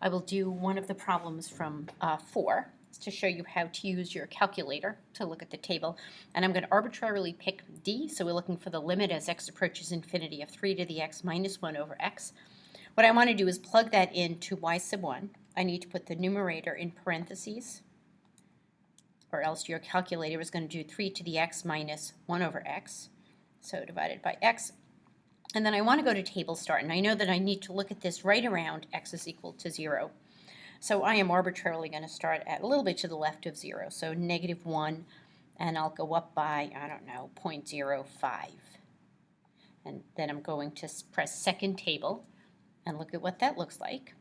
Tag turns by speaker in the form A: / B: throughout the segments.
A: I will do one of the problems from 4 to show you how to use your calculator to look at the table. And I'm going to arbitrarily pick d, so we're looking for the limit as x approaches infinity of 3 to the x minus 1 over x. What I want to do is plug that into y sub 1. I need to put the numerator in parentheses, or else your calculator is going to do 3 to the x minus 1 over x, so divided by x. And then I want to go to table start, and I know that I need to look at this right around x is equal to 0. So I am arbitrarily going to start at a little bit to the left of 0, so -1, and I'll go up by, I don't know, 0.05. And then I'm going to press second table and look at what that looks like.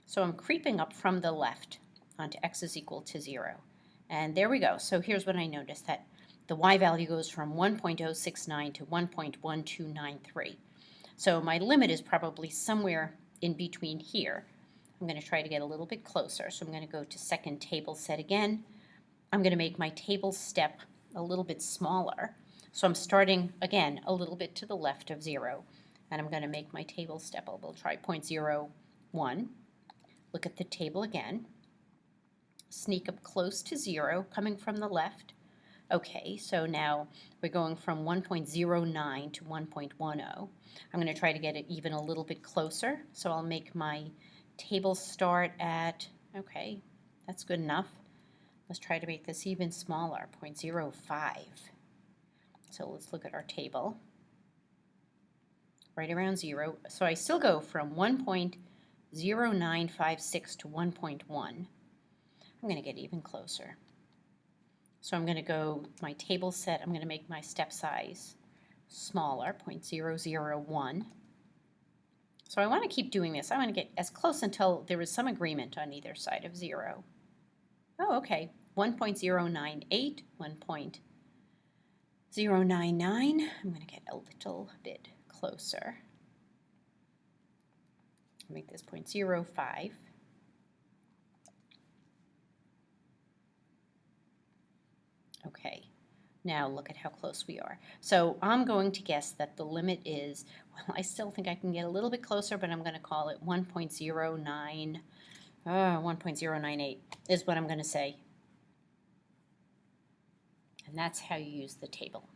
A: So I'm creeping up from the left onto x is equal to 0. And there we go. So here's what I noticed, that the y value goes from 1.069 to 1.1293. So my limit is probably somewhere in between here. I'm going to try to get a little bit closer. So I'm going to go to second table set again. I'm going to make my table step a little bit smaller. So I'm starting, again, a little bit to the left of 0. And I'm going to make my table step, we'll try 0.01. Look at the table again. Sneak up close to 0, coming from the left. Okay, so now we're going from 1.09 to 1.10. I'm going to try to get it even a little bit closer. So I'll make my table start at, okay, that's good enough. Let's try to make this even smaller, 0.05. So let's look at our table. Right around 0. So I still go from 1.0956 to 1.1. I'm going to get even closer. So I'm going to go, my table set, I'm going to make my step size smaller, 0.001. So I want to keep doing this. I want to get as close until there is some agreement on either side of 0. Oh, okay. 1.098, 1.099. I'm going to get a little bit closer. Make this 0.05. Okay, now look at how close we are. So I'm going to guess that the limit is, well, I still think I can get a little bit closer, but I'm going to call it 1.098 is what I'm going to say. And that's how you use the table.